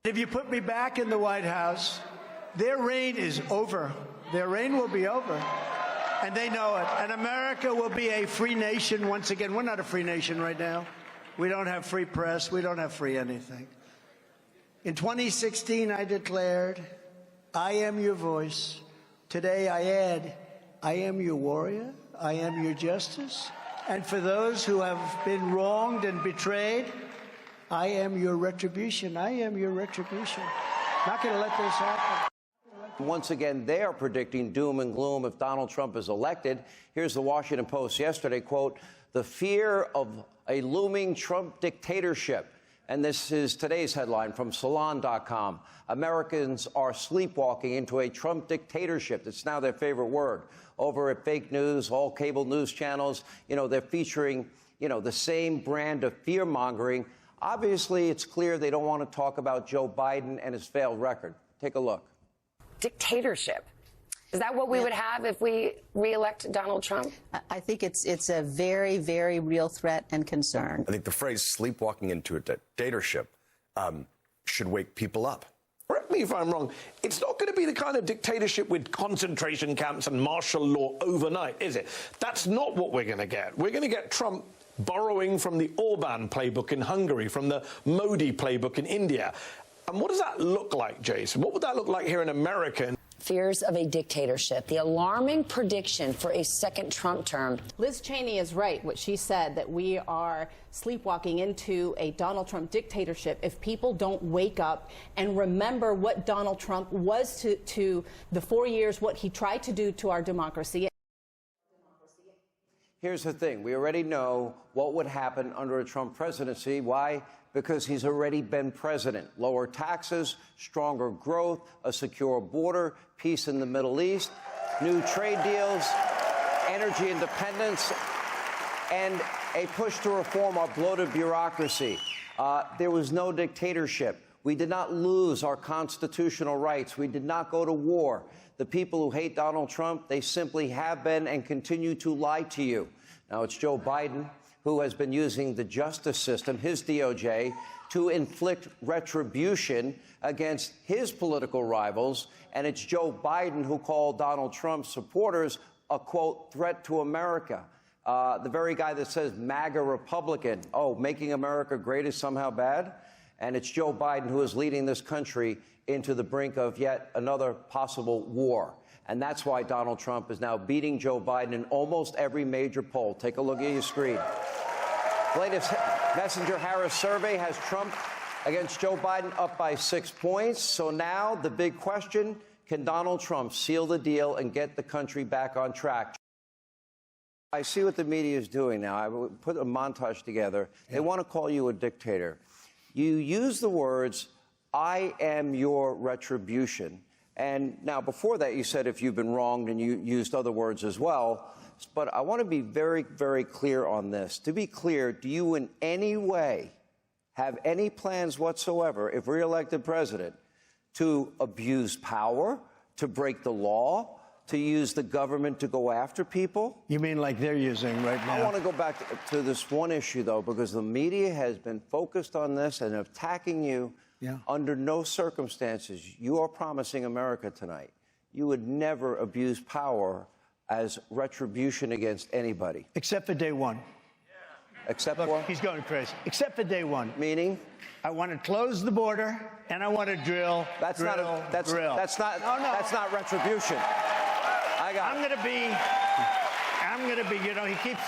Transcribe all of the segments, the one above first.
If you put me back in the White House, their reign is over. Their reign will be over. And they know it. And America will be a free nation once again. We're not a free nation right now. We don't have free press. We don't have free anything. In 2016, I declared, I am your voice. Today, I add, I am your warrior. I am your justice. And for those who have been wronged and betrayed, I am your retribution. I am your retribution. Not going to let this happen. Once again, they are predicting doom and gloom if Donald Trump is elected. Here's the Washington Post yesterday, quote, the fear of a looming Trump dictatorship. And this is today's headline from Salon.com. Americans are sleepwalking into a Trump dictatorship. It's now their favorite word. Over at fake news, all cable news channels, they're featuring, the same brand of fear-mongering. Obviously, it's clear they don't want to talk about Joe Biden and his failed record. Take a look. Dictatorship. Is that what we would have if we re-elect Donald Trump? I think it's a very, very real threat and concern. I think the phrase sleepwalking into a dictatorship should wake people up. Correct me if I'm wrong. It's not going to be the kind of dictatorship with concentration camps and martial law overnight, is it? That's not what we're going to get. We're going to get Trump borrowing from the Orban playbook in Hungary, from the Modi playbook in India. And what does that look like, Jason? What would that look like here in America? Fears of a dictatorship, the alarming prediction for a second Trump term. Liz Cheney is right, what she said, that we are sleepwalking into a Donald Trump dictatorship if people don't wake up and remember what Donald Trump was to the 4 years, what he tried to do to our democracy. Here's the thing. We already know what would happen under a Trump presidency. Why? Because he's already been president. Lower taxes, stronger growth, a secure border, peace in the Middle East, new trade deals, energy independence, and a push to reform our bloated bureaucracy. There was no dictatorship. We did not lose our constitutional rights. We did not go to war. The people who hate Donald Trump, they simply have been and continue to lie to you. Now, it's Joe Biden who has been using the justice system, his DOJ, to inflict retribution against his political rivals. And it's Joe Biden who called Donald Trump's supporters a, quote, threat to America. The very guy that says MAGA Republican, making America great is somehow bad. And it's Joe Biden who is leading this country into the brink of yet another possible war. And that's why Donald Trump is now beating Joe Biden in almost every major poll. Take a look at your screen. The latest Messenger Harris survey has Trump against Joe Biden up by 6 points. So now the big question, can Donald Trump seal the deal and get the country back on track? I see what the media is doing now. I put a montage together. They want to call you a dictator. You use the words, I am your retribution. And now, before that, you said if you've been wronged, and you used other words as well. But I want to be very, very clear on this. To be clear, do you in any way have any plans whatsoever, if reelected president, to abuse power, to break the law, to use the government to go after people? You mean like they're using right now? I want to go back to this one issue, though, because the media has been focused on this and attacking you. Yeah. Under no circumstances, you are promising America tonight, you would never abuse power as retribution against anybody. Except for day one. Except Look, what? He's going crazy. Except for day one. Meaning? I want to close the border, and I want to drill. That's not retribution. I'm going to be, he keeps,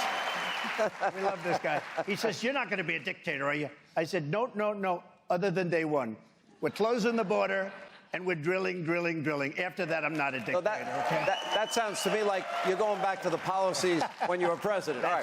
we love this guy. He says, you're not going to be a dictator, are you? I said, no, other than day one. We're closing the border, and we're drilling. After that, I'm not a dictator. So that sounds to me like you're going back to the policies when you were president. All right.